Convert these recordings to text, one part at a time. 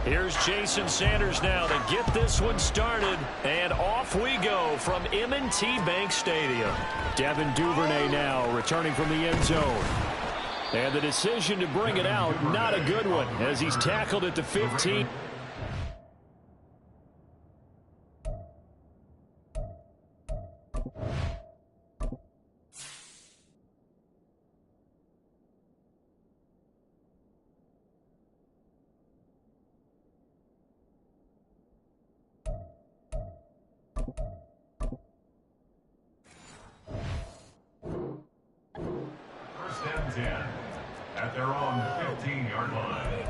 Here's Jason Sanders now to get this one started. And off we go from M&T Bank Stadium. Devin Duvernay now returning from the end zone. And the decision to bring it out, not a good one, as he's tackled at the 15. At their own 15-yard line.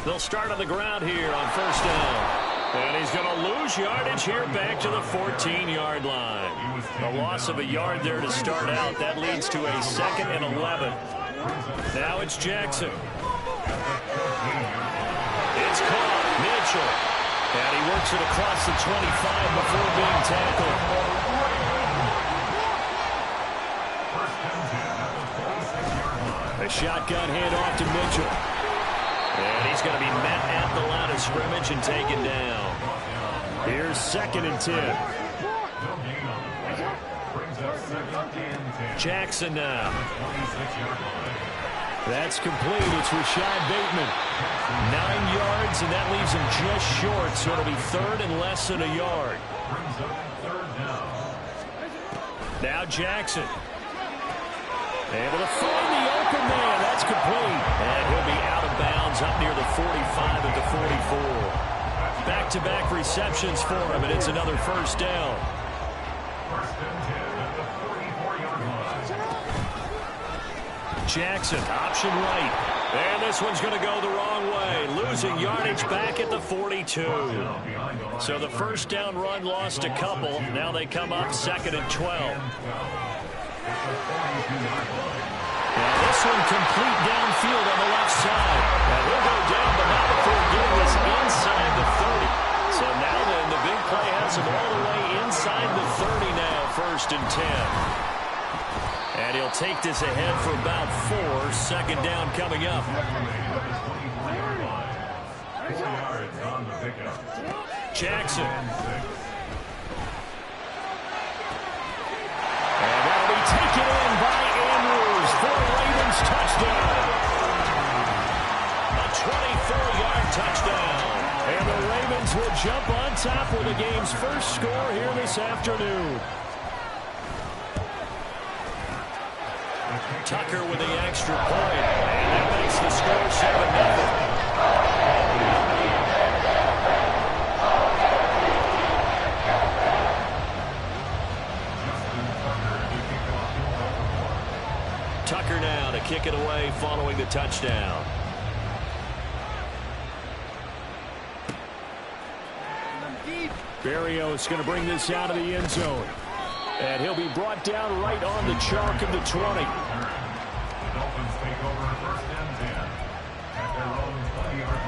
They'll start on the ground here on first down. And he's going to lose yardage here back to the 14-yard line. A loss of a yard there to start out. That leads to a 2nd and 11. Now it's Jackson. It's caught. Mitchell. And he works it across the 25 before being tackled. A shotgun handoff to Mitchell. And he's going to be met at the line of scrimmage and taken down. Here's 2nd and 10. Jackson now. That's complete. It's Rashad Bateman. 9 yards, and that leaves him just short, so it'll be 3rd and less than a yard. Now Jackson. Able to find the open man. That's complete. And he'll be out of bounds up near the 45 at the 44. Back-to-back receptions for him, and it's another first down. Jackson, option right. And this one's going to go the wrong way. Losing yardage back at the 42. So the first down run lost a couple. Now they come up 2nd and 12. And this one complete downfield on the left side. And he'll go down, but not before getting this inside the 30. So now then, the big play has him all the way inside the 30 now, 1st and 10. And he'll take this ahead for about 4. 2nd down coming up. Jackson. And that'll be taken in by Andrews for a Ravens touchdown. A 24-yard touchdown. And the Ravens will jump on top with the game's first score here this afternoon. Tucker with the extra point. And that makes the score 7-0. Tucker now to kick it away following the touchdown. Berrios going to bring this out of the end zone. And he'll be brought down right on the chalk of the 20. The Dolphins take over 1st and 10 at their own 20-yard line.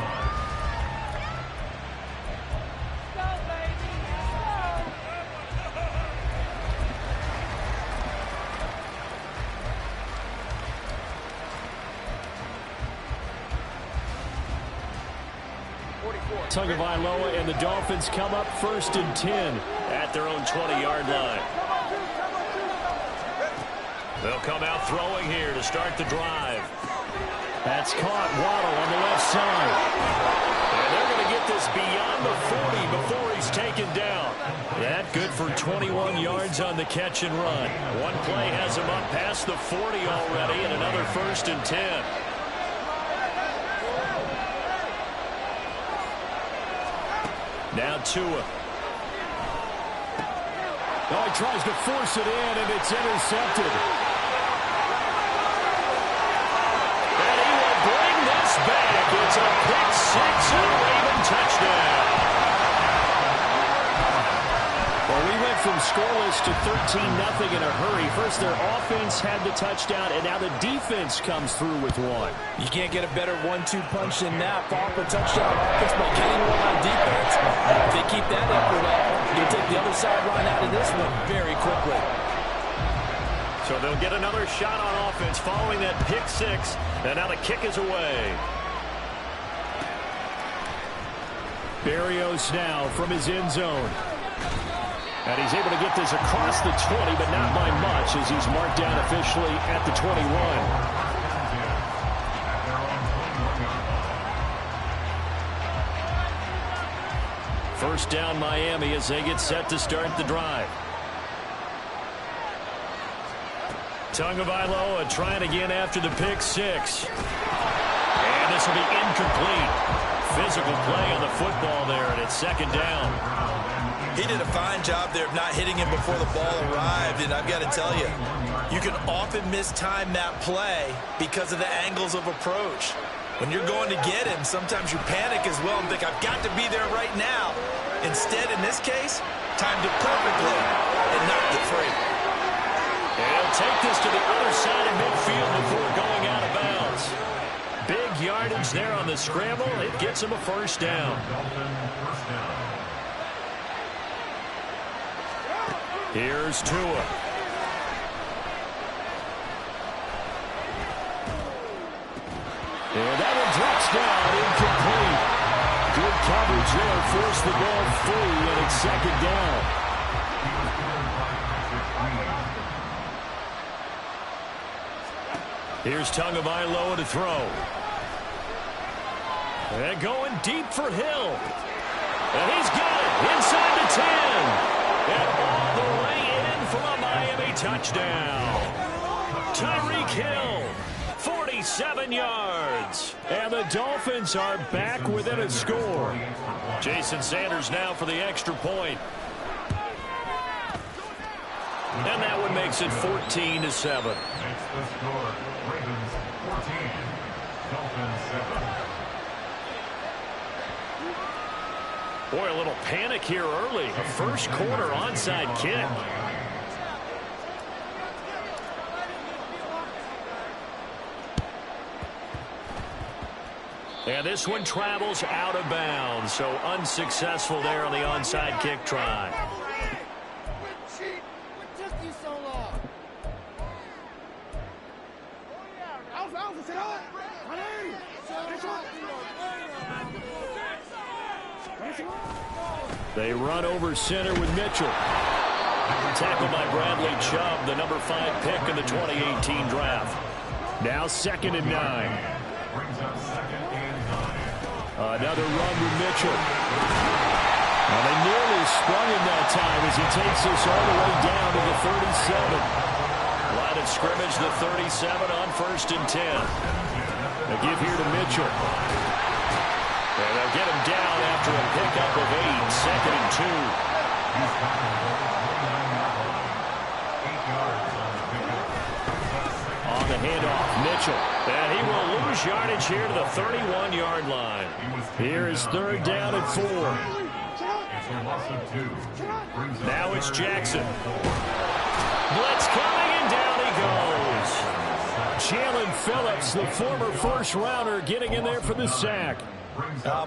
Tagovailoa and the Dolphins come up 1st and 10 at their own 20-yard line. They'll come out throwing here to start the drive. That's caught. Waddle on the left side. And they're going to get this beyond the 40 before he's taken down. That good for 21 yards on the catch and run. One play has him up past the 40 already, and another 1st and 10. Now Tua. Oh, he tries to force it in, and it's intercepted. And he will bring this back. It's a pick six and a Raven touchdown. Well, we went from scoreless this to 13-0 in a hurry. First, their offense had the touchdown, and now the defense comes through with one. You can't get a better 1-2 punch than that. Fall for touchdown offense by getting one on defense. If they keep that effort up, you'll take the other sideline out of this one very quickly. So they'll get another shot on offense following that pick six, and now the kick is away. Berrios now from his end zone. And he's able to get this across the 20, but not by much as he's marked down officially at the 21. First down Miami as they get set to start the drive. Tagovailoa trying again after the pick six. And this will be incomplete. Physical play on the football there, and it's second down. He did a fine job there of not hitting him before the ball arrived, and I've got to tell you, you can often mistime that play because of the angles of approach. When you're going to get him, sometimes you panic as well and think, I've got to be there right now. Instead, in this case, timed it perfectly and knocked it free. And he'll take this to the other side of midfield before going out of bounds. Big yardage there on the scramble. It gets him a first down. Here's Tua. And that one drops down, incomplete. Good coverage there, forced the ball free, and it's second down. Here's Tagovailoa to throw. And going deep for Hill. And he's got it inside the 10. And all the way in for a Miami touchdown. Tyreek Hill, 47 yards. And the Dolphins are back within a score. Jason Sanders now for the extra point. And that one makes it 14-7. Makes the score Ravens 14, Dolphins 7. Boy, a little panic here early. A first quarter onside kick. And this one travels out of bounds, so unsuccessful there on the onside kick try. They run over center with Mitchell. Tackled by Bradley Chubb, the number 5 pick in the 2018 draft. Now 2nd and 9. Another run with Mitchell. And they nearly sprung him that time as he takes this all the way down to the 37. Line of scrimmage, the 37 on 1st and 10. They give here to Mitchell. And they'll get him down after a pickup of 8, 2nd and 2. On the handoff, Mitchell. And he will lose yardage here to the 31-yard line. Here is 3rd down and 4. Now it's Jackson. Blitz coming, and down he goes. Jalen Phillips, the former first-rounder, getting in there for the sack.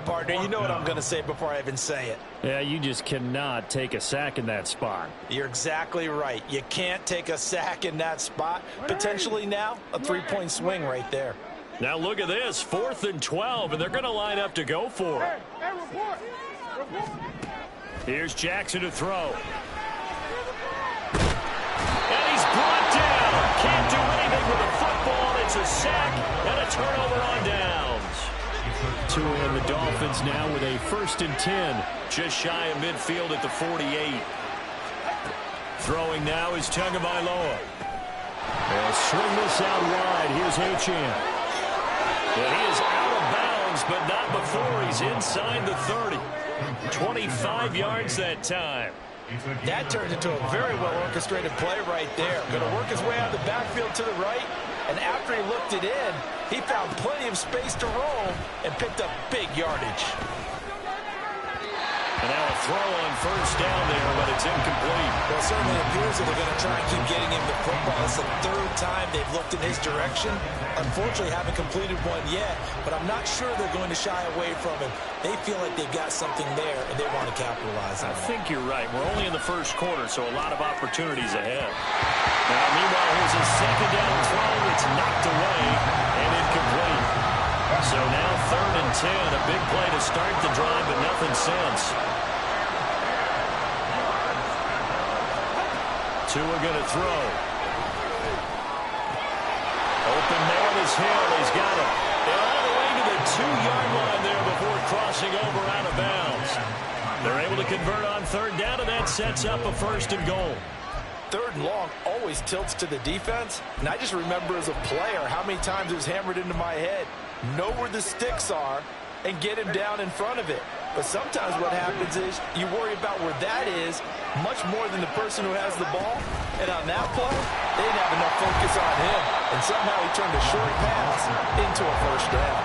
Partner, you know what I'm going to say before I even say it. Yeah, you just cannot take a sack in that spot. You're exactly right. You can't take a sack in that spot. Potentially now, a 3-point swing right there. Now look at this, 4th and 12, and they're going to line up to go for it. Here's Jackson to throw. And he's brought down. Can't do anything with the football. It's a sack and a turnover on downs. Tua and the Dolphins now with a 1st and 10. Just shy of midfield at the 48. Throwing now is Tagovailoa. They'll swing this out wide. Here's Achane. And he is out of bounds, but not before he's inside the 30. 25 yards that time. That turned into a very well-orchestrated play right there. Going to work his way out of the backfield to the right, and after he looked it in, he found plenty of space to roam and picked up big yardage. And now a throw on first down there, but it's incomplete. Well, it certainly appears that they're going to try and keep getting him the football. It's the third time they've looked in his direction. Unfortunately, haven't completed one yet, but I'm not sure they're going to shy away from him. They feel like they've got something there, and they want to capitalize on it. I think you're right. We're only in the first quarter, so a lot of opportunities ahead. Now, meanwhile, here's a second down throw. It's knocked away and incomplete. So now 3rd and 10, a big play to start the drive, but nothing since. Tua going to throw. Open man is Hill. He's got it. And all the way to the 2-yard line there before crossing over out of bounds. They're able to convert on 3rd down, and that sets up a 1st and goal. 3rd and long always tilts to the defense, and I just remember as a player how many times it was hammered into my head. Know where the sticks are and get him down in front of it. But sometimes what happens is you worry about where that is much more than the person who has the ball. And on that play, they didn't have enough focus on him. And somehow he turned a short pass into a 1st down.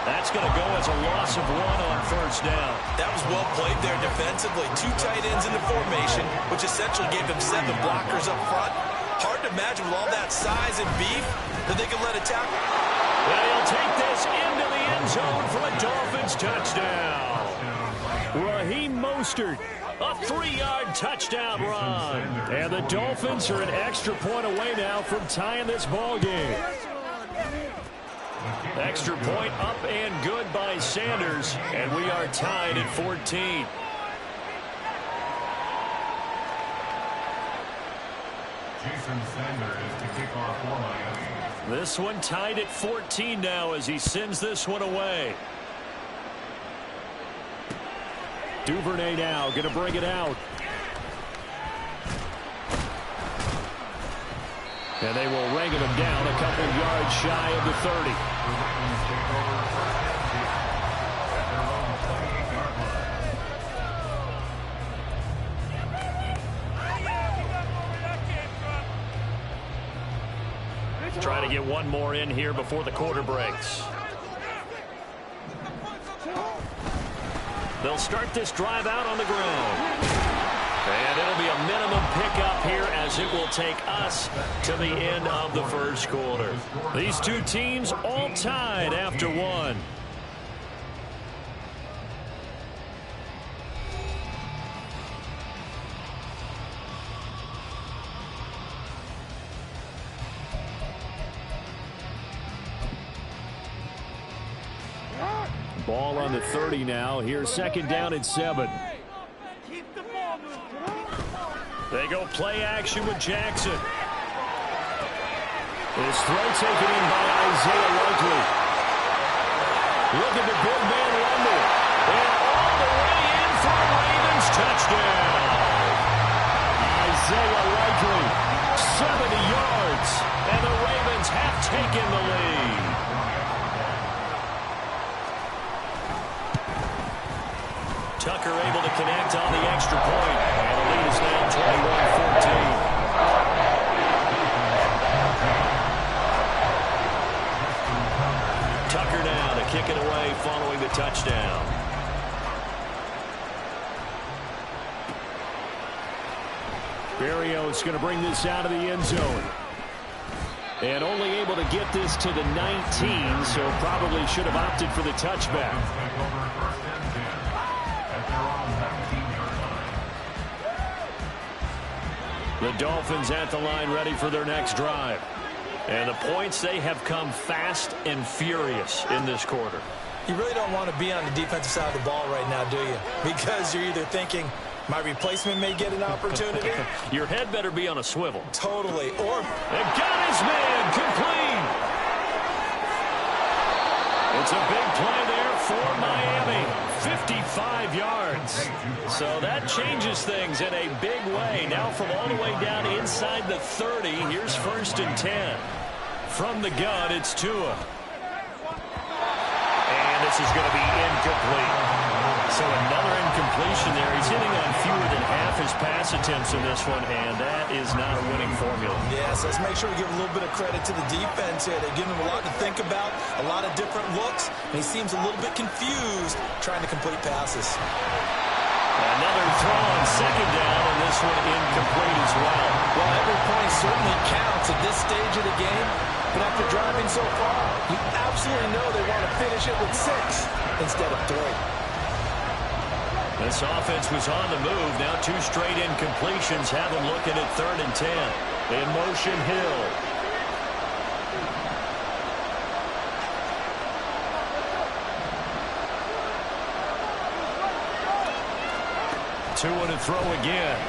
That's going to go as a loss of 1 on 1st down. That was well played there defensively. 2 tight ends in the formation, which essentially gave them 7 blockers up front. Hard to imagine with all that size and beef that they could let a tackle. And he'll take this into the end zone for a Dolphins touchdown. Raheem Mostert, a 3-yard touchdown run. And the Dolphins are an extra point away now from tying this ball game. Extra point up and good by Sanders, and we are tied at 14. Jason Sanders to kick off for Miami. This one tied at 14 now as he sends this one away. Duvernay now going to bring it out. And they will wrangle him down a couple yards shy of the 30. Try to get one more in here before the quarter breaks. They'll start this drive out on the ground. And it'll be a minimum pickup here as it will take us to the end of the first quarter. These two teams all tied after 1. Ball on the 30 now. Here's 2nd down and 7. They go play action with Jackson. His throw taken in by Isaiah Likely. Look at the big man rumble. And all the way in for a Ravens touchdown. Isaiah Likely, 70 yards. And the Ravens have taken the lead. Tucker able to connect on the extra point. And the lead is now 21-14. Tucker now to kick it away following the touchdown. Berrios going to bring this out of the end zone. And only able to get this to the 19, so probably should have opted for the touchback. The Dolphins at the line ready for their next drive. And the points, they have come fast and furious in this quarter. You really don't want to be on the defensive side of the ball right now, do you? Because you're either thinking, my replacement may get an opportunity. Your head better be on a swivel. Totally. Or they got his man complete. It's a big play there for Miami. 55 yards. So that changes things in a big way. Now from all the way down inside the 30, here's 1st and 10. From the gun, it's Tua. And this is going to be incomplete. So another incompletion there. He's hitting on fewer than half his pass attempts in this one, and that is not a winning formula. Yes, let's make sure we give a little bit of credit to the defense here. They're giving him a lot to think about, a lot of different looks, and he seems a little bit confused trying to complete passes. Another throw on second down, and this one incomplete as well. Well, every point certainly counts at this stage of the game, but after driving so far, you absolutely know they want to finish it with 6 instead of 3. This offense was on the move. Now 2 straight incompletions have them looking at 3rd and 10. In motion, Hill. Two to throw again.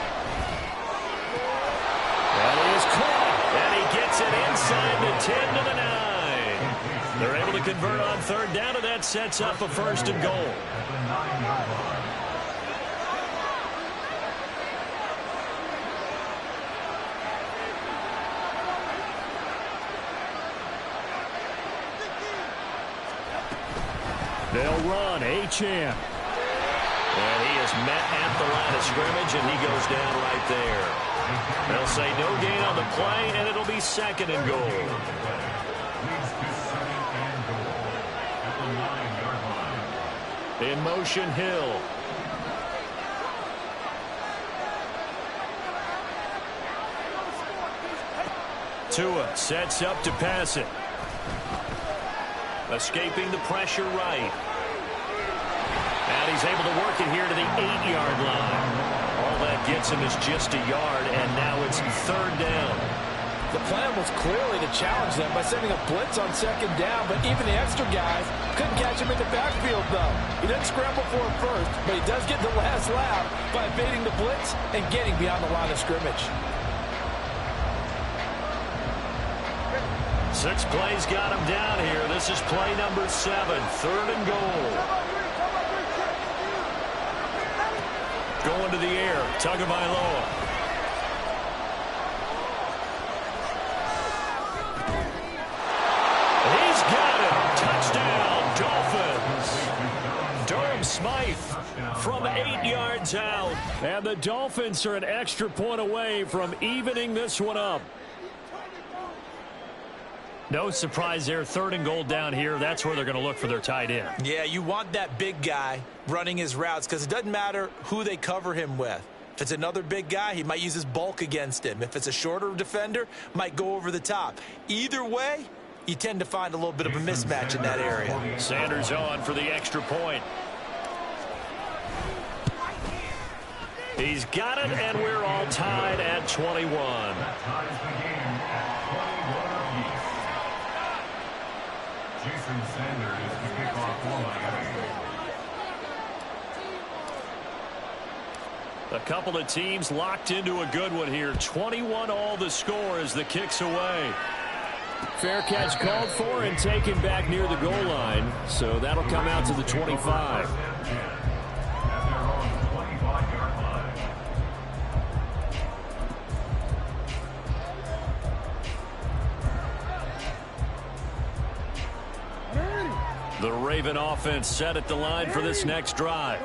And he is caught. And he gets it inside the 10 to the 9. They're able to convert on 3rd down, and that sets up a 1st and goal. They'll run Achane. And he is met at the line of scrimmage, and he goes down right there. They'll say no gain on the play, and it'll be 2nd and goal. In motion, Hill. Tua sets up to pass it. Escaping the pressure right. And he's able to work it here to the 8-yard line. All that gets him is just a yard, and now it's 3rd down. The plan was clearly to challenge them by sending a blitz on 2nd down, but even the extra guys couldn't catch him in the backfield, though. He didn't scramble for him first, but he does get the last lap by evading the blitz and getting beyond the line of scrimmage. 6 plays got him down here. This is play number 7, 3rd and goal. Going to the air, Tagovailoa. He's got it. Touchdown, Dolphins. Durham Smythe from 8 yards out. And the Dolphins are an extra point away from evening this one up. No surprise there, 3rd and goal down here. That's where they're going to look for their tight end. Yeah, you want that big guy running his routes because it doesn't matter who they cover him with. If it's another big guy, he might use his bulk against him. If it's a shorter defender, might go over the top. Either way, you tend to find a little bit of a mismatch in that area. Sanders on for the extra point. He's got it, and we're all tied at 21. That ties the game at 21 apiece. Jason Sanders is the kickoff for Miami. A couple of teams locked into a good one here. 21 all the score as the kick's away. Fair catch called for and taken back near the goal line. So that'll come out to the 25. The Raven offense set at the line for this next drive.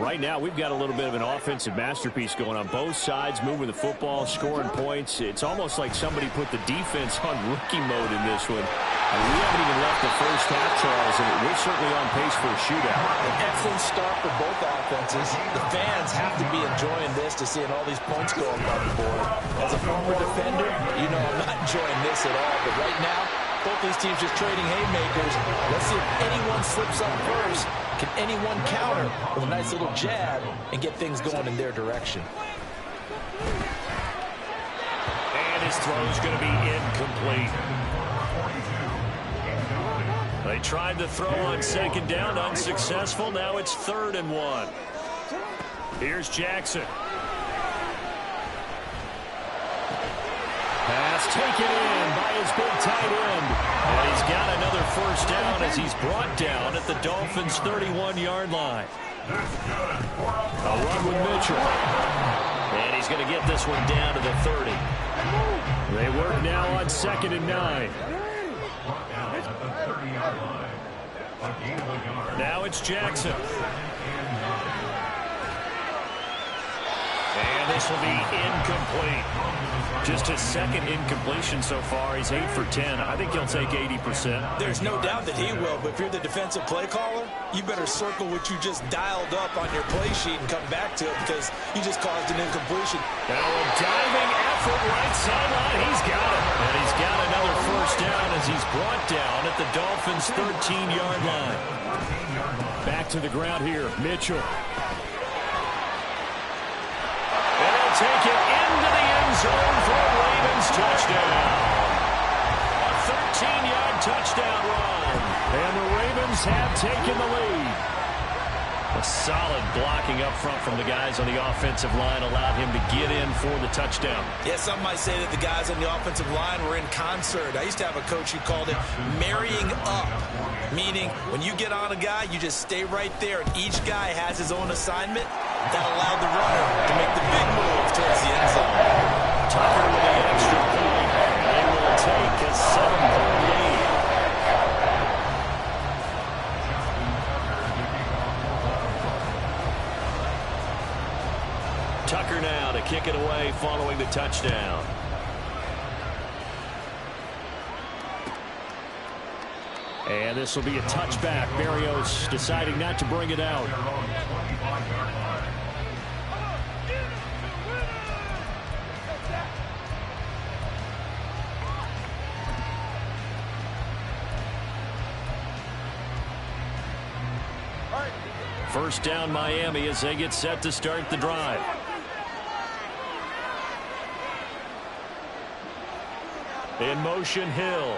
Right now, we've got a little bit of an offensive masterpiece going on both sides, moving the football, scoring points. It's almost like somebody put the defense on rookie mode in this one. We haven't even left the first half, Charles, and we're certainly on pace for a shootout. An excellent start for both offenses. The fans have to be enjoying this to seeing all these points going on the board. As a former defender, you know I'm not enjoying this at all, but right now, both these teams just trading haymakers. Let's see if anyone slips up first. Can anyone counter with a nice little jab and get things going in their direction? And his throw's going to be incomplete. They tried to throw on 2nd down, unsuccessful. Now it's 3rd and 1. Here's Jackson. Pass taken in by his big tight end. And he's got another 1st down as he's brought down at the Dolphins' 31-yard line. A run with Mitchell. And he's going to get this one down to the 30. They work now on 2nd and 9. Now it's Jackson. And this will be incomplete. Just his second incompletion so far. He's 8 for 10. I think he'll take 80%. There's no doubt that he will, but if you're the defensive play caller, you better circle what you just dialed up on your play sheet and come back to it because you just caused an incompletion. Now a diving effort right sideline. He's got it. And he's got another first down as he's brought down at the Dolphins' 13-yard line. Back to the ground here. Mitchell. And he'll take it into the end zone for a Ravens touchdown. A 13-yard touchdown run. And the Ravens have taken the lead. A solid blocking up front from the guys on the offensive line allowed him to get in for the touchdown. Yeah, some might say that the guys on the offensive line were in concert. I used to have a coach who called it marrying up, meaning when you get on a guy, you just stay right there, and each guy has his own assignment. That allowed the runner to make the big move towards the end zone. Tucker with the extra point. They will take a 7-point lead. Tucker now to kick it away following the touchdown. And this will be a touchback. Berrios deciding not to bring it out. First down Miami as they get set to start the drive. In motion, Hill.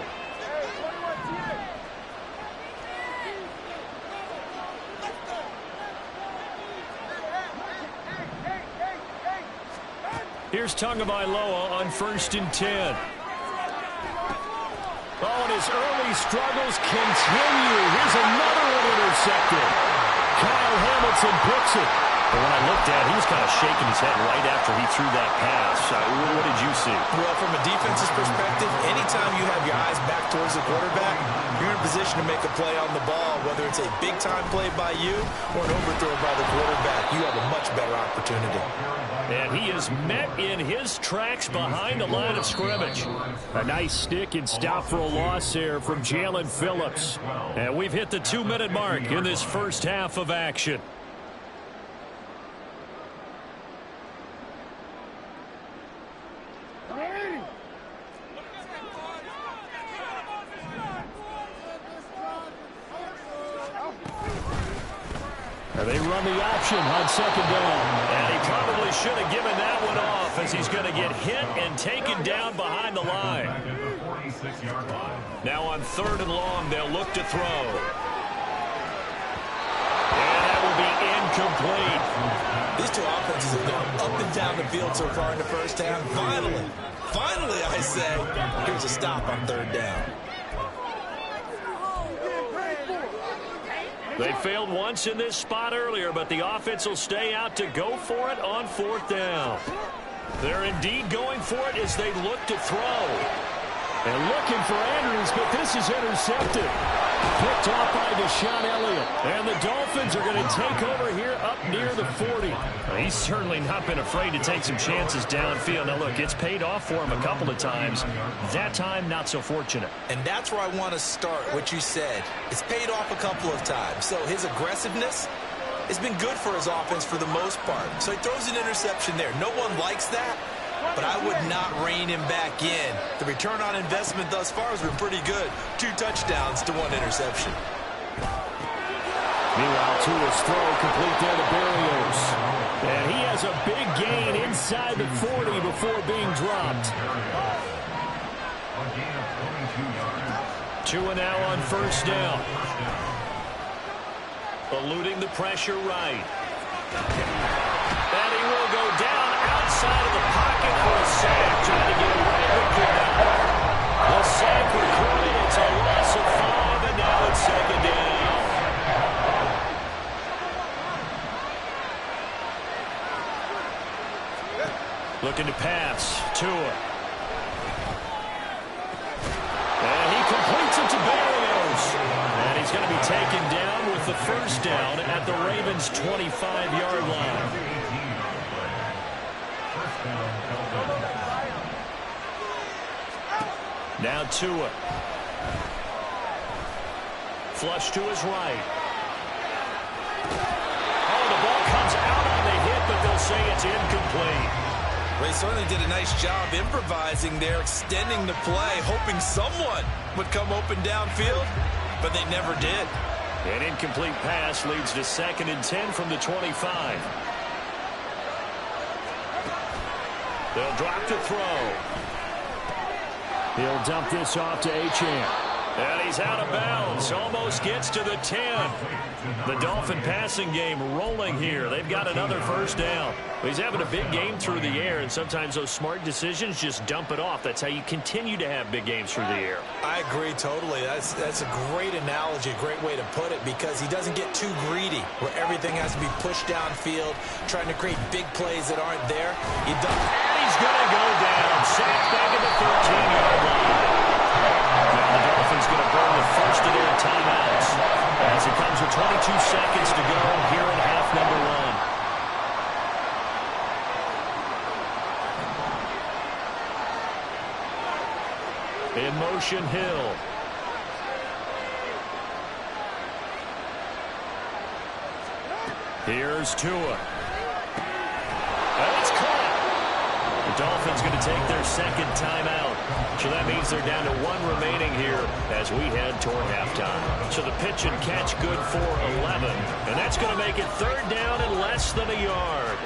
Here's Tagovailoa on 1st and 10. Oh, and his early struggles continue. Here's another one intercepted. Kyle Hamilton picks it. But when I looked at it, he was kind of shaking his head right after he threw that pass. What did you see? Well, from a defense's perspective, anytime you have your eyes back towards the quarterback, you're in a position to make a play on the ball, whether it's a big-time play by you or an overthrow by the quarterback. You have a much better opportunity. And he is met in his tracks behind the line of scrimmage. A nice stick and stop for a loss here from Jalen Phillips. And we've hit the 2-minute mark in this first half of action. They run the option on 2nd down. And he probably should have given that one off as he's going to get hit and taken down behind the line. Now on 3rd and long, they'll look to throw. And that will be incomplete. These two offenses have gone up and down the field so far in the first half. Finally, I say, here's a stop on 3rd down. They failed once in this spot earlier, but the offense will stay out to go for it on 4th down. They're indeed going for it as they look to throw. And looking for Andrews, but this is intercepted. Picked off by Deshaun Elliott. And the Dolphins are going to take over here up near the 40. He's certainly not been afraid to take some chances downfield. Now, look, it's paid off for him a couple of times. That time, not so fortunate. And that's where I want to start, what you said. It's paid off a couple of times. So his aggressiveness has been good for his offense for the most part. So he throws an interception there. No one likes that. But I would not rein him back in. The return on investment thus far has been pretty good. 2 touchdowns to 1 interception. Meanwhile, Tua's throw complete there to Berrios. And he has a big gain inside the 40 before being dropped. Tua now on 1st down. Eluding the pressure right. And he will go down outside of the pocket for a sack. Trying to get away, but could not. The sack recorded. It's a loss of 5, and now it's 2nd down. Looking to pass. Tua. And he completes it to Berrios. And he's going to be taken down with the 1st down at the Ravens' 25-yard line. Now Tua. Flush to his right. Oh, the ball comes out on the hit, but they'll say it's incomplete. They certainly did a nice job improvising there, extending the play, hoping someone would come open downfield, but they never did. An incomplete pass leads to 2nd and 10 from the 25. They'll drop to throw. He'll dump this off to Achane. And he's out of bounds. Almost gets to the 10. The Dolphin passing game rolling here. They've got another first down. He's having a big game through the air, and sometimes those smart decisions just dump it off. That's how you continue to have big games through the air. I agree totally. That's a great analogy, a great way to put it, because he doesn't get too greedy where everything has to be pushed downfield, trying to create big plays that aren't there. He does. And he's going to go down. Sacked back at the 13-yard line. Now the Dolphins going to burn the first of their timeouts as it comes with 22 seconds to go here in half number 1. In motion, Hill. Here's Tua. And it's caught. The Dolphins going to take their 2nd timeout. So that means they're down to 1 remaining here as we head toward halftime. So the pitch and catch good for 11. And that's going to make it 3rd down and less than a yard.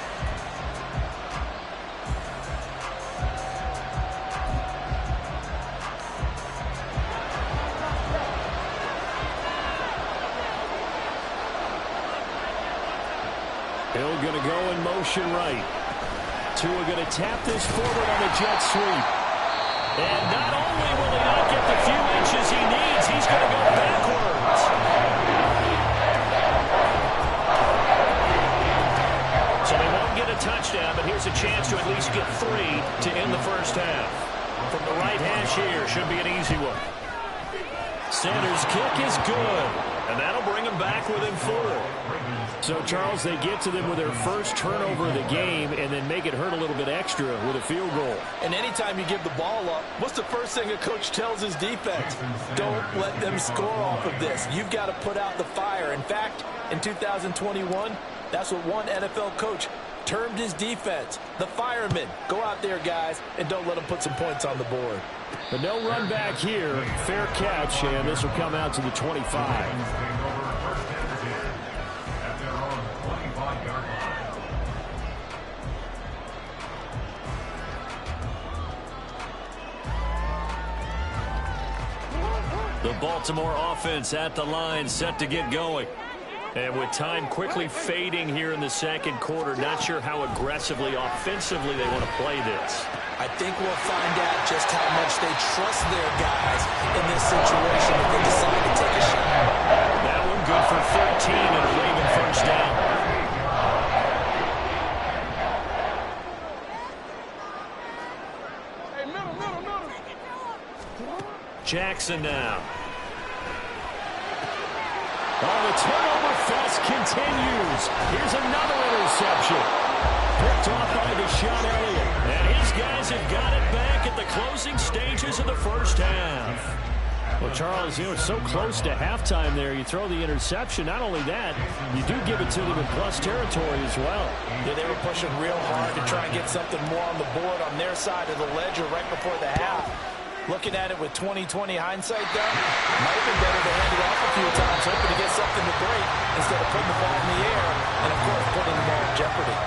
Hill going to go in motion right. Tua going to tap this forward on a jet sweep. And not only will he not get the few inches he needs, he's going to go backwards. So they won't get a touchdown, but here's a chance to at least get 3 to end the first half. From the right hash here, should be an easy one. Sanders' kick is good, and that'll bring him back within 4. So, Charles, they get to them with their first turnover of the game and then make it hurt a little bit extra with a field goal. And anytime you give the ball up, what's the first thing a coach tells his defense? Don't let them score off of this. You've got to put out the fire. In fact, in 2021, that's what one NFL coach termed his defense, the firemen. Go out there, guys, and don't let them put some points on the board. But no run back here. Fair catch, and this will come out to the 25. The Baltimore offense at the line, set to get going. And with time quickly fading here in the 2nd quarter, not sure how aggressively, offensively they want to play this. I think we'll find out just how much they trust their guys in this situation if they decide to take a shot. That one good for 13 and a Raven first down. Jackson now. Oh, the turnover fest continues. Here's another interception. Picked off by Deshaun Elliott. And his guys have got it back at the closing stages of the first half. Well, Charles, you know, it's so close to halftime there. You throw the interception. Not only that, you do give it to them in plus territory as well. Yeah, they were pushing real hard to try and get something more on the board on their side of the ledger right before the half. Looking at it with 20/20 hindsight, though, might have been better to hand it off a few times, hoping to get something to break instead of putting the ball in the air and, of course, putting the ball in jeopardy.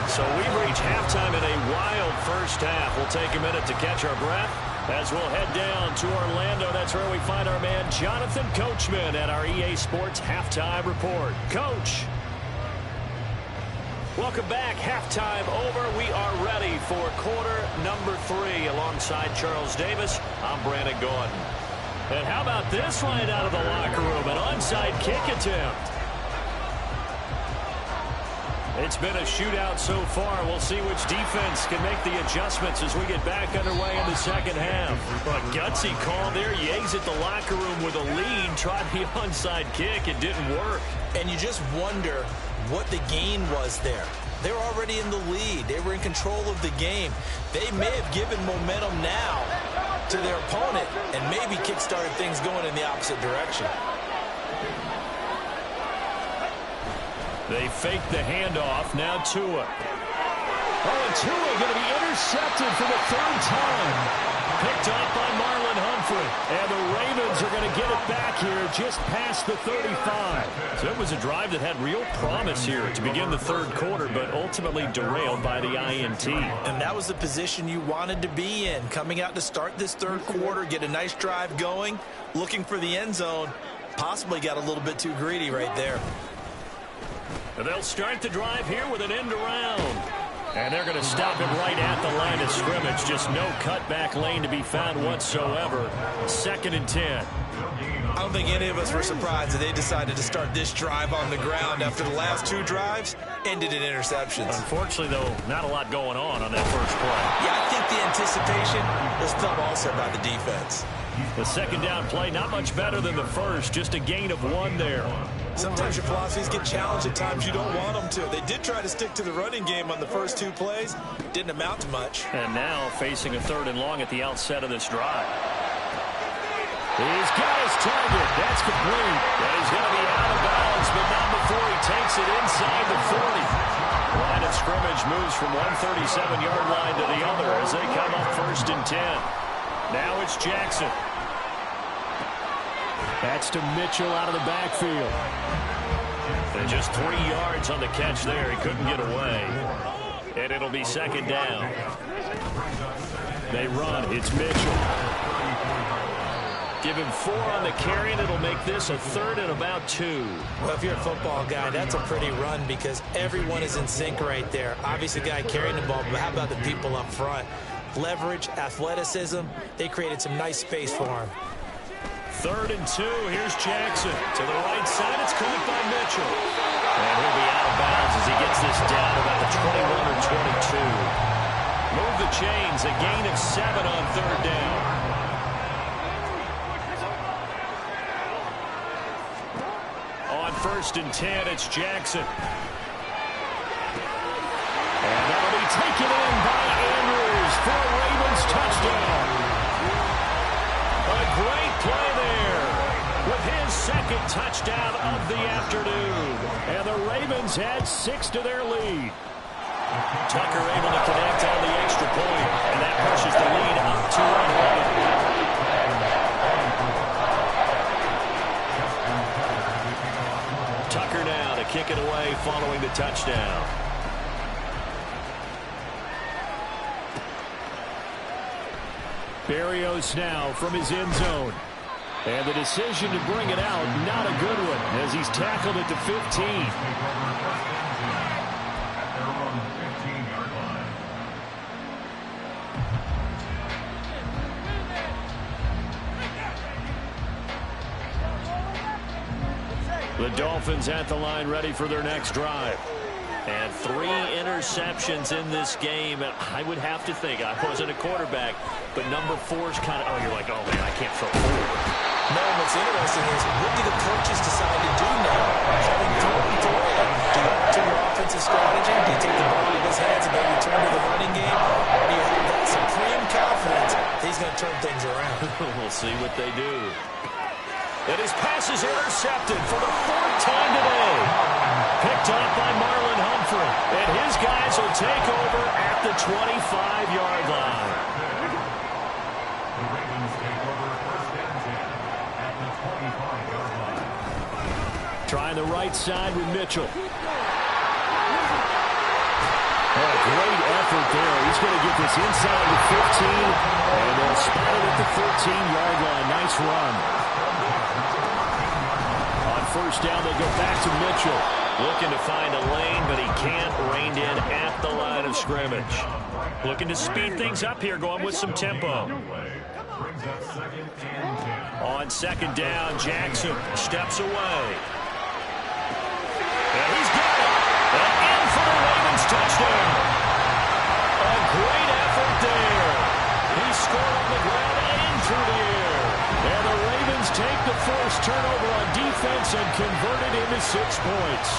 So we've reached halftime in a wild first half. We'll take a minute to catch our breath as we'll head down to Orlando. That's where we find our man Jonathan Coachman at our EA Sports Halftime Report. Coach. Welcome back. Halftime over. We are ready for quarter number 3 alongside Charles Davis. I'm Brandon Gordon. And how about this right out of the locker room? An onside kick attempt. It's been a shootout so far. We'll see which defense can make the adjustments as we get back underway in the second half. A gutsy call there. You exit the locker room with a lead. Tried the onside kick. It didn't work. And you just wonder what the gain was there. They're already in the lead. They were in control of the game. They may have given momentum now to their opponent and maybe kick-started things going in the opposite direction. They fake the handoff. Now Tua. Oh, and Tua going to be intercepted for the third time. Picked up by Marlon Humphrey. And the Ravens are going to get it back here just past the 35. So it was a drive that had real promise here to begin the third quarter, but ultimately derailed by the INT. And that was the position you wanted to be in. Coming out to start this third quarter, get a nice drive going, looking for the end zone. Possibly got a little bit too greedy right there. And they'll start the drive here with an end around. And they're going to stop it right at the line of scrimmage. Just no cutback lane to be found whatsoever. 2nd and 10. I don't think any of us were surprised that they decided to start this drive on the ground after the last two drives ended in interceptions. Unfortunately, though, not a lot going on that first play. Yeah, I think the anticipation was felt also by the defense. The second down play, not much better than the first. Just a gain of 1 there. Sometimes your philosophies get challenged at times you don't want them to. They did try to stick to the running game on the first 2 plays. Didn't amount to much. And now facing a 3rd and long at the outset of this drive. He's got his target. That's complete. And he's going to be out of bounds, but not before he takes it inside the 40. Line of scrimmage moves from one 37-yard line to the other as they come up 1st and 10. Now it's Jackson. That's to Mitchell out of the backfield. And just 3 yards on the catch there. He couldn't get away. And it'll be 2nd down. They run. It's Mitchell. Give him 4 on the carry, and it'll make this a 3rd and about 2. Well, if you're a football guy, that's a pretty run because everyone is in sync right there. Obviously, the guy carrying the ball, but how about the people up front? Leverage, athleticism, they created some nice space for him. 3rd and 2. Here's Jackson. To the right side, it's caught by Mitchell. And he'll be out of bounds as he gets this down about the 21 or 22. Move the chains. A gain of 7 on 3rd down. On 1st and 10, it's Jackson. And that'll be taken in by Andrews for a Ravens touchdown. A great play there with his 2nd touchdown of the afternoon. And the Ravens add 6 to their lead. Tucker able to connect on the extra point, and that pushes the lead up to 1. Tucker now to kick it away following the touchdown. Berrios now from his end zone. And the decision to bring it out, not a good one, as he's tackled at the 15. The Dolphins at the line ready for their next drive. And 3 interceptions in this game. And I would have to think, I wasn't a quarterback, but number 4's kind of, oh, you're like, oh, man, I can't throw 4. No, what's interesting is, what do the coaches decide to do now? Having thrown to it, do you opt to your offensive strategy? Do you take the ball out of his hands and maybe turn to the running game? Or do you have that supreme confidence that he's going to turn things around? We'll see what they do. And his pass is intercepted for the 4th time today. Picked up by Marlon Humphrey. And his guys will take over at the 25-yard line. The Ravens take over 1st and 10 at the 25-yard line. Trying the right side with Mitchell. Oh, great effort there. He's going to get this inside the 15. And they'll spot it at the 13-yard line. Nice run. On 1st down, they go back to Mitchell. Looking to find a lane, but he can't. Reined in at the line of scrimmage. Looking to speed things up here, going with some tempo. On 2nd down, Jackson steps away. And he's got it. And in for the turnover on defense and converted into 6 points.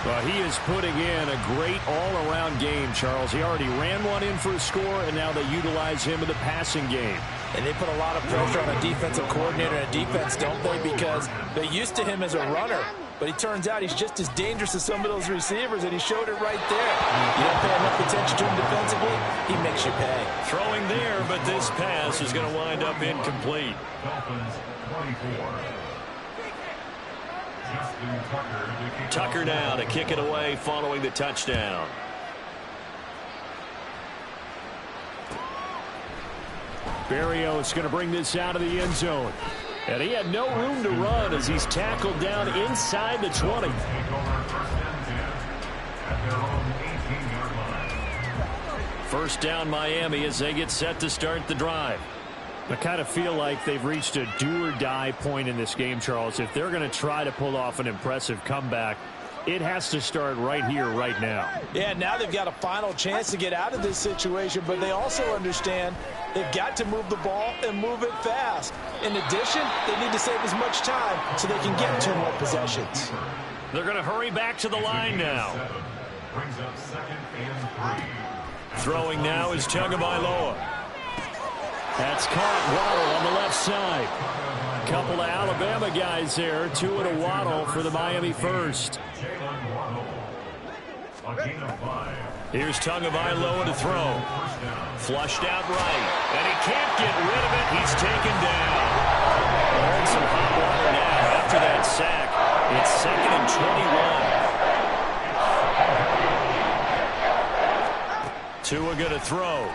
Well, he is putting in a great all-around game, Charles. He already ran one in for a score, and now they utilize him in the passing game. And they put a lot of pressure on a defensive coordinator and defense, don't they? Because they're used to him as a runner. But it turns out he's just as dangerous as some of those receivers, and he showed it right there. You don't pay enough attention to him defensively, he makes you pay. Throwing there, but this pass is going to wind up incomplete. Dolphins 24. Tucker now to kick it away following the touchdown. Berrios going to bring this out of the end zone. And he had no room to run as he's tackled down inside the 20. First down Miami as they get set to start the drive. I kind of feel like they've reached a do-or-die point in this game, Charles. If they're going to try to pull off an impressive comeback, it has to start right here, right now. Yeah, now they've got a final chance to get out of this situation, but they also understand they've got to move the ball and move it fast. In addition, they need to save as much time so they can get 2 more possessions. They're going to hurry back to the line now. Brings up 2nd and 3. Throwing now is Tagovailoa. That's caught. Waddle on the left side. Couple of Alabama guys there. 2 and a Waddle for the Miami first. Here's Tagovailoa to throw. Flushed out right. And he can't get rid of it. He's taken down. In some hot water now after that sack. It's 2nd and 21. Tua going to throw.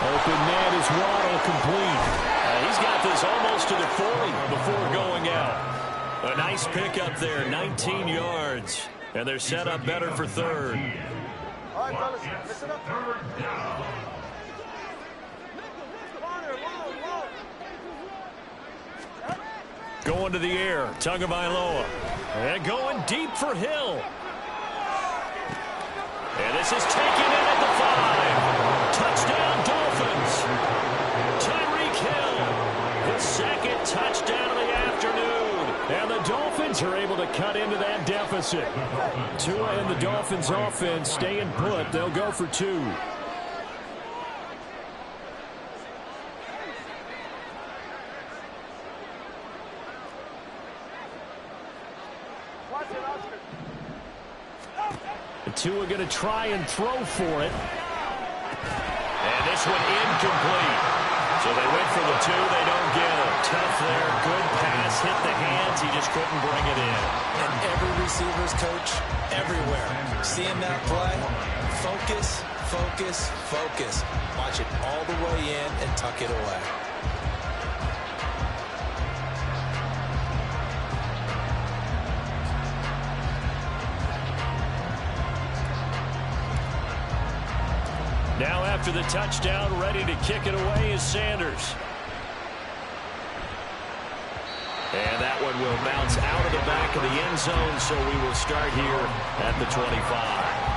Open man is Waddle, complete. He's got this almost to the 40 before going out. A nice pickup there, 19 yards. And they're set up better for 3rd. All right, fellas, listen up. Going to the air, Tagovailoa. And going deep for Hill. And this is taken in at the 5. Touchdown, Dolphins. Tyreek Hill, the 2nd touchdown of the afternoon. And the Dolphins are able to cut into that deficit. Tua and the Dolphins offense staying put. They'll go for 2. Tua going to try and throw for it. And this one incomplete. So they went for the 2. They don't get it. Tough there. Good pass. Hit the hands. He just couldn't bring it in. And every receiver's coach everywhere. Seeing that play, focus, focus, focus. Watch it all the way in and tuck it away. Now after the touchdown, ready to kick it away is Sanders. And that one will bounce out of the back of the end zone, so we will start here at the 25.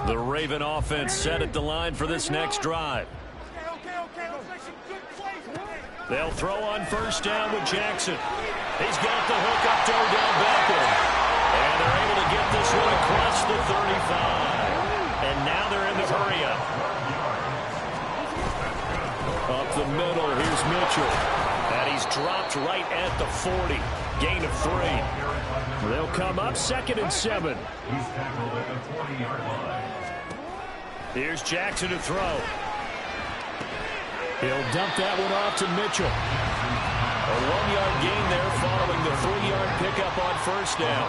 The Raven offense set at the line for this next drive. They'll throw on first down with Jackson. He's got the hook up to Odell Beckham. And they're able to get this one across the 35. And now they're in the hurry-up. Up the middle, here's Mitchell. And he's dropped right at the 40. Gain of 3. They'll come up 2nd and 7. He's tackled at the 20-yard line. Here's Jackson to throw. He'll dump that one off to Mitchell. A 1-yard gain there following the 3-yard pickup on first down.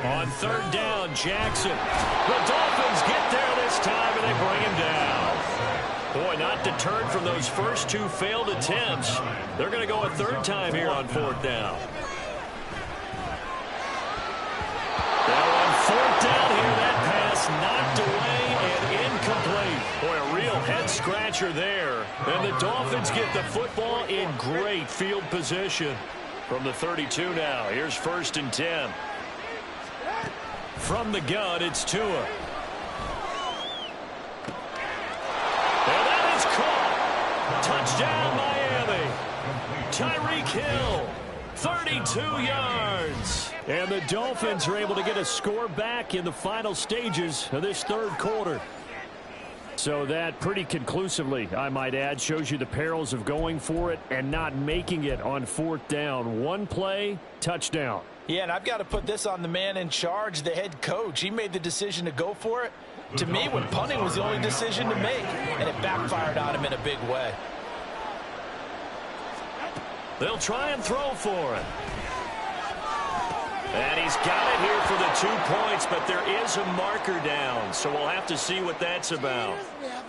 On 3rd down, Jackson. The Dolphins get there this time and they bring him down. Boy, not deterred from those first 2 failed attempts. They're going to go a 3rd time here on 4th down. Now on 4th down here, that pass knocked away and incomplete. Boy, a real head head-scratcher there. And the Dolphins get the football in great field position. From the 32 now, here's 1st and 10. From the gun, it's Tua. And that is caught. Touchdown, Miami. Tyreek Hill, 32 yards. And the Dolphins are able to get a score back in the final stages of this third quarter. So that pretty conclusively, I might add, shows you the perils of going for it and not making it on 4th down. One play, touchdown. Yeah, and I've got to put this on the man in charge, the head coach. He made the decision to go for it. To me, when punting was the only decision to make, and it backfired on him in a big way. They'll try and throw for it. And he's got it here for the 2 points, but there is a marker down, so we'll have to see what that's about.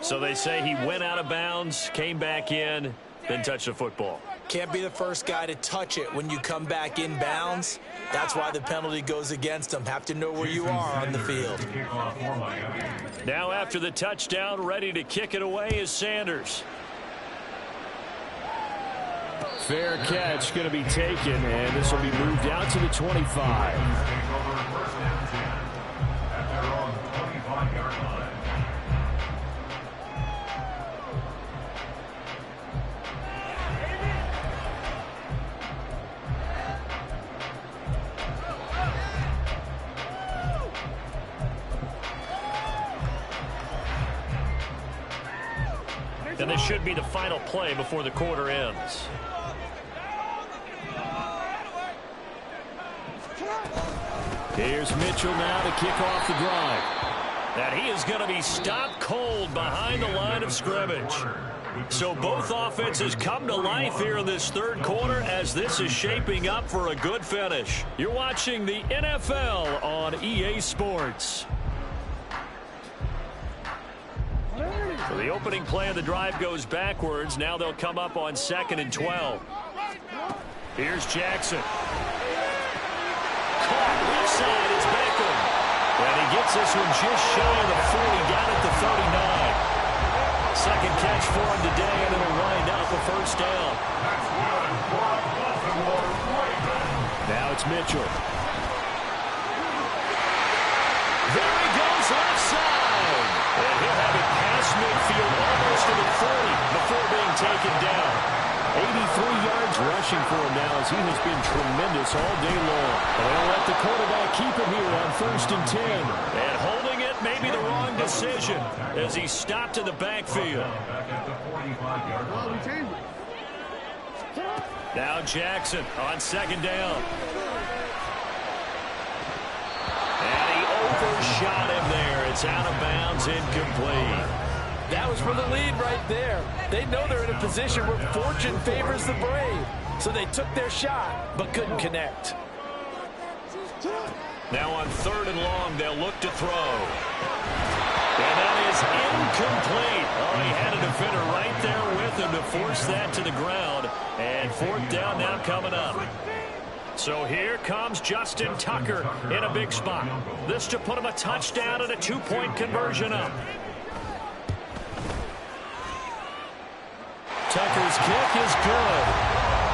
So they say he went out of bounds, came back in, then touched the football. Can't be the first guy to touch it when you come back in bounds. That's why the penalty goes against him. Have to know where you are on the field. Now after the touchdown, ready to kick it away is Sanders. Fair catch going to be taken, and this will be moved out to the 25. And this should be the final play before the quarter ends. Here's Mitchell now to kick off the drive. And he is going to be stopped cold behind the line of scrimmage. So both offenses come to life here in this third quarter as this is shaping up for a good finish. You're watching the NFL on EA Sports. So the opening play of the drive goes backwards. Now they'll come up on 2nd and 12. Here's Jackson. Caught left side, it's Beckham. And he gets this one just shy of the 40, down at the 39. Second catch for him today, and it'll wind up a 1st down. Now it's Mitchell. There he goes, left side. And he'll have it past midfield, almost to the 40 before being taken down. 83 yards rushing for him now as he has been tremendous all day long. They'll let the quarterback keep it here on 1st and 10. And holding it may be the wrong decision as he stopped in the backfield. Now Jackson on 2nd down. And he overshot him there. It's out of bounds, incomplete. That was for the lead right there. They know they're in a position where fortune favors the brave. So they took their shot, but couldn't connect. Now on 3rd and long, they'll look to throw. And that is incomplete. Oh, he had a defender right there with him to force that to the ground. And 4th down now coming up. So here comes Justin Tucker in a big spot. This to put him a touchdown and a 2-point conversion up. Tucker's kick is good.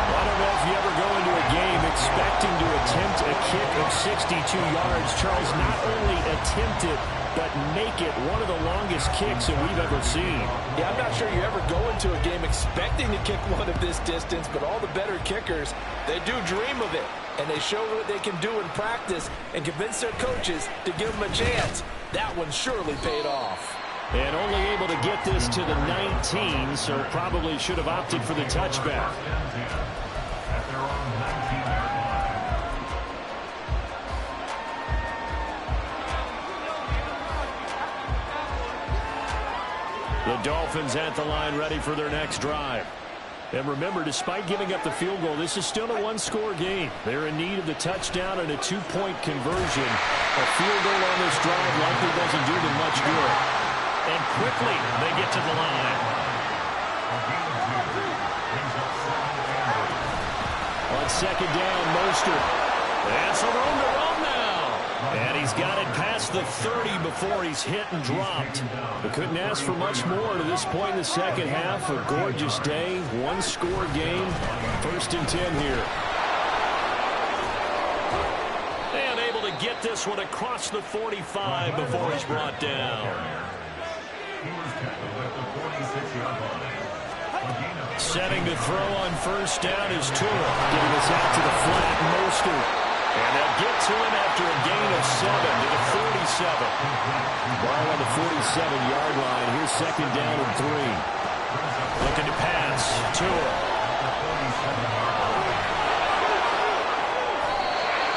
I don't know if you ever go into a game expecting to attempt a kick of 62 yards. Charles, not only attempt it, but make it one of the longest kicks that we've ever seen. Yeah, I'm not sure you ever go into a game expecting to kick one of this distance, but all the better kickers, they do dream of it. And they show what they can do in practice and convince their coaches to give them a chance. That one surely paid off. And only able to get this to the 19, so probably should have opted for the touchback. The Dolphins at the line ready for their next drive. And remember, despite giving up the field goal, this is still a one-score game. They're in need of the touchdown and a 2-point conversion. A field goal on this drive likely doesn't do them much good. And quickly, they get to the line. On 2nd down, Mostert. And some room to run now. And he's got it past the 30 before he's hit and dropped. But couldn't ask for much more to this point in the second half. A gorgeous day, one-score game, 1st and 10 here. And able to get this one across the 45 before he's brought down. He was tackled at the 46-yard line. Setting to throw on 1st down is Tua. Getting us out to the flat, Mostert. And they'll get to him after a gain of 7 to the 47. Ball on the 47-yard line. Here's 2nd down and 3. Looking to pass. Tua.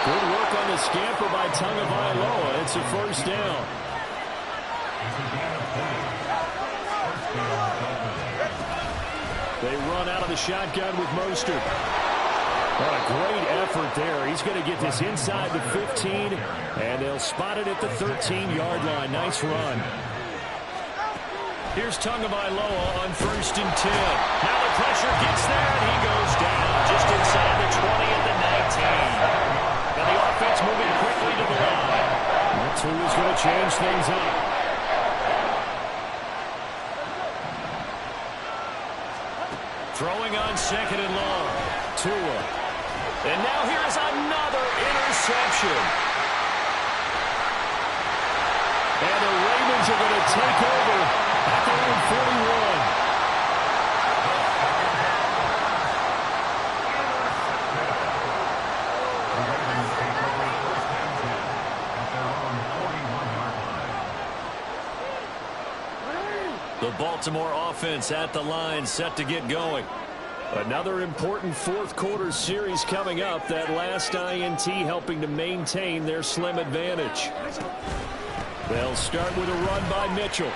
Good work on the scamper by Tagovailoa. It's a 1st down. They run out of the shotgun with Mostert. What a great effort there. He's going to get this inside the 15, and they'll spot it at the 13-yard line. Nice run. Here's Tagovailoa on 1st and 10. Now the pressure gets there, and he goes down just inside the 20 at the 19. And the offense moving quickly to the line. That two is going to change things up. Throwing on 2nd and long. Tua. And now here's another interception. And the Ravens are going to take over at their own 41. The Baltimore offense at the line, set to get going. Another important 4th quarter series coming up. That last INT helping to maintain their slim advantage. They'll start with a run by Mitchell.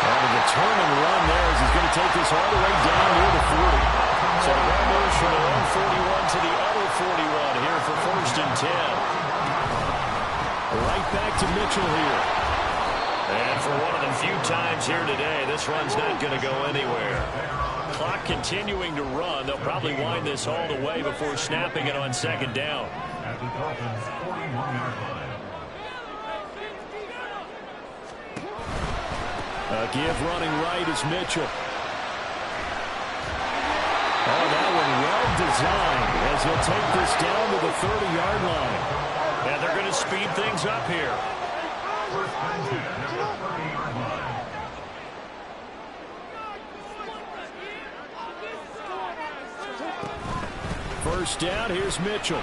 And a determined run there as he's going to take this all the way down near the 40. So the run moves from their own 41 to the other 41 here for 1st and 10. Right back to Mitchell here. And for one of the few times here today, this run's not going to go anywhere. Clock continuing to run. They'll probably wind this all the way before snapping it on 2nd down. At the Dolphins' 41-yard line. A give running right is Mitchell. Oh, that one well designed as he'll take this down to the 30-yard line. And they're going to speed things up here. 1st and 10 at the 30-yard line. First down, here's Mitchell.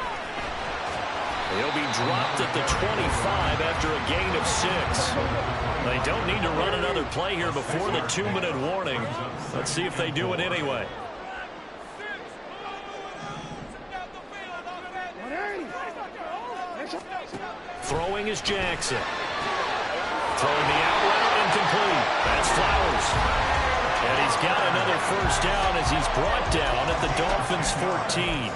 He'll be dropped at the 25 after a gain of 6. They don't need to run another play here before the 2-minute warning. Let's see if they do it anyway. Throwing is Jackson. Throwing the out route incomplete. That's Flowers. And he's got another 1st down as he's brought down at the Dolphins' 14.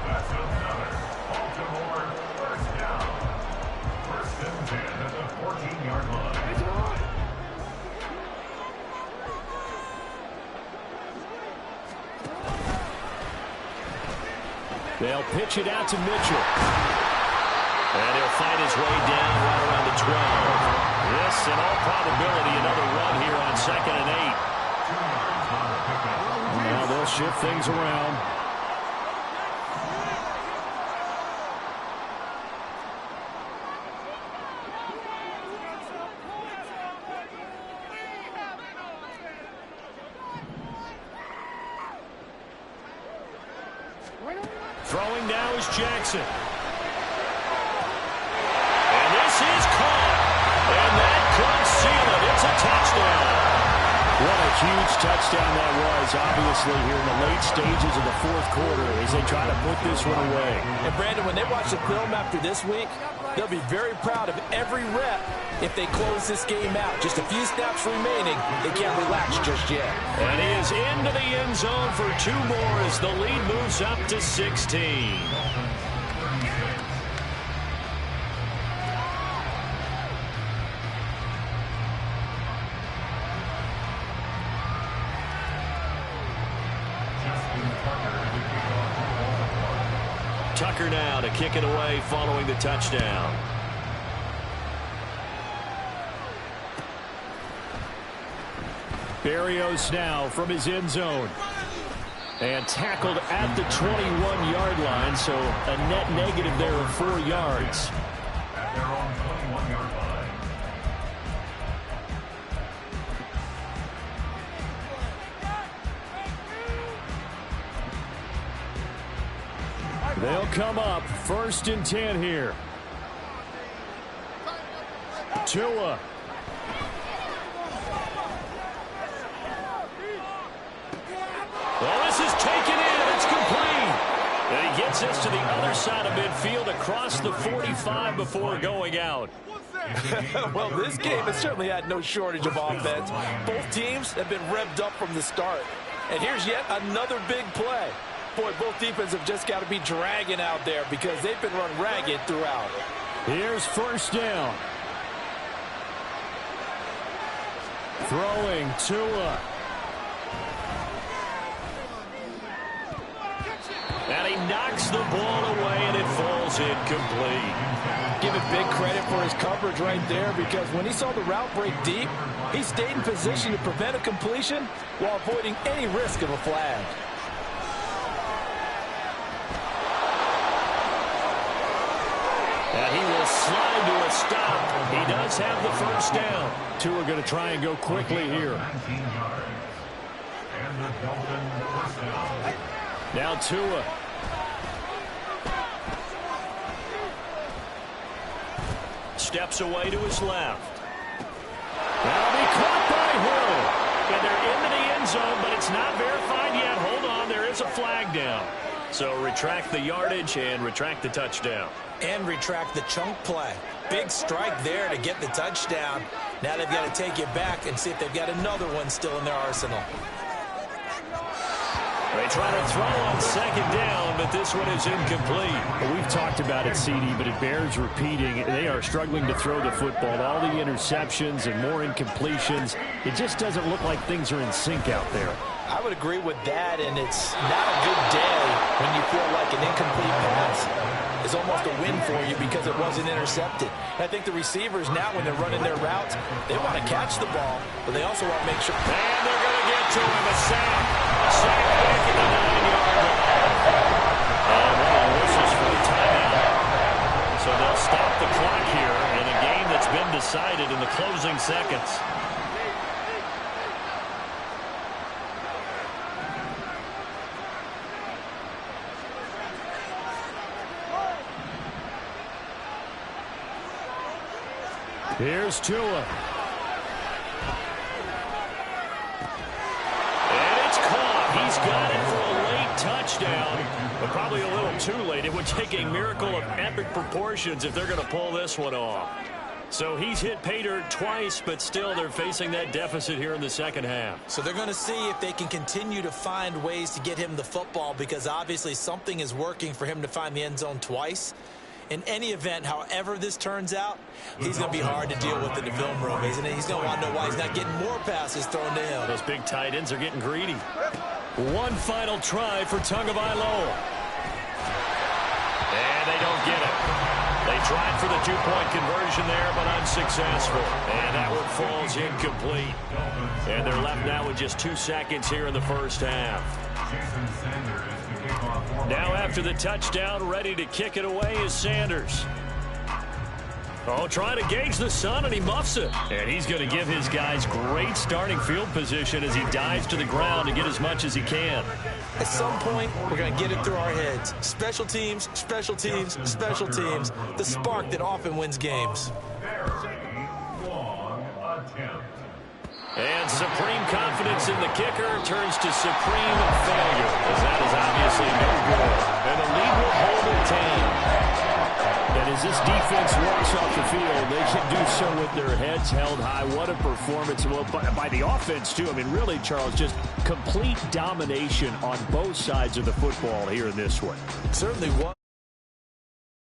That's another Baltimore 1st down. 1st and 10 at the 14-yard line. They'll pitch it out to Mitchell. And he'll find his way down right around the 12. This, in all probability, another run here on 2nd and 8. Now they'll shift things around. Throwing now is Jackson. And this is caught. And that could seal it. It's a touchdown. What a huge touchdown that was, obviously, here in the late stages of the 4th quarter as they try to put this one away. And, Brandon, when they watch the film after this week, they'll be very proud of every rep if they close this game out. Just a few snaps remaining. They can't relax just yet. And he is into the end zone for 2 more as the lead moves up to 16. Tucker now to kick it away following the touchdown. Berrios now from his end zone. And tackled at the 21-yard line, so a net negative there of 4 yards. At their own 21-yard line. They'll come up 1st and 10 here. Tua. Well, this is taken in. It's complete. And he gets us to the other side of midfield across the 45 before going out. Well, this game has certainly had no shortage of offense. Both teams have been revved up from the start. And here's yet another big play. Boy, both defenses have just got to be dragging out there because they've been run ragged throughout. Here's 1st down. Throwing Tua. And he knocks the ball away, and it falls incomplete. Give it big credit for his coverage right there because when he saw the route break deep, he stayed in position to prevent a completion while avoiding any risk of a flag. And he will slide to a stop. He does have the 1st down. Tua going to try and go quickly here. 19 yards. And the Dolphins 1st down. Now Tua. Steps away to his left. That'll be caught by Hill. And they're into the end zone, but it's not verified yet. Hold on, there is a flag down. So retract the yardage and retract the touchdown. And retract the chunk play. Big strike there to get the touchdown. Now they've got to take it back and see if they've got another one still in their arsenal. They try to throw on 2nd down, but this one is incomplete. Well, we've talked about it, CD, but it bears repeating. They are struggling to throw the football. All the interceptions and more incompletions. It just doesn't look like things are in sync out there. I would agree with that, and it's not a good day when you feel like an incomplete pass is almost a win for you because it wasn't intercepted. I think the receivers now, when they're running their routes, they want to catch the ball, but they also want to make sure. And they're going to get to him. A sack. Sack back at the 9-yard line. And one of the whistles for the timeout. So they'll stop the clock here in a game that's been decided in the closing seconds. Here's Tua. And it's caught. He's got it for a late touchdown, but probably a little too late. It would take a miracle of epic proportions if they're going to pull this one off. So he's hit pay dirt twice, but still they're facing that deficit here in the 2nd half. So they're going to see if they can continue to find ways to get him the football because obviously something is working for him to find the end zone twice. In any event, however this turns out, he's going to be hard to deal with in the film room, isn't he? He's going to want to know why he's not getting more passes thrown to him. Those big tight ends are getting greedy. One final try for Tagovailoa. And they don't get it. They tried for the 2-point conversion there, but unsuccessful. And that one falls incomplete. And they're left now with just 2 seconds here in the 1st half. Now after the touchdown, ready to kick it away is Sanders. Oh, trying to gauge the sun, and he muffs it. And he's going to give his guys great starting field position as he dives to the ground to get as much as he can. At some point, we're going to get it through our heads. Special teams, special teams, special teams. The spark that often wins games. And supreme confidence in the kicker turns to supreme failure, as that is obviously no good. And the lead will hold it 10. And as this defense walks off the field, they should do so with their heads held high. What a performance. Well, by the offense, too. I mean, really, Charles, just complete domination on both sides of the football here in this one. Certainly was.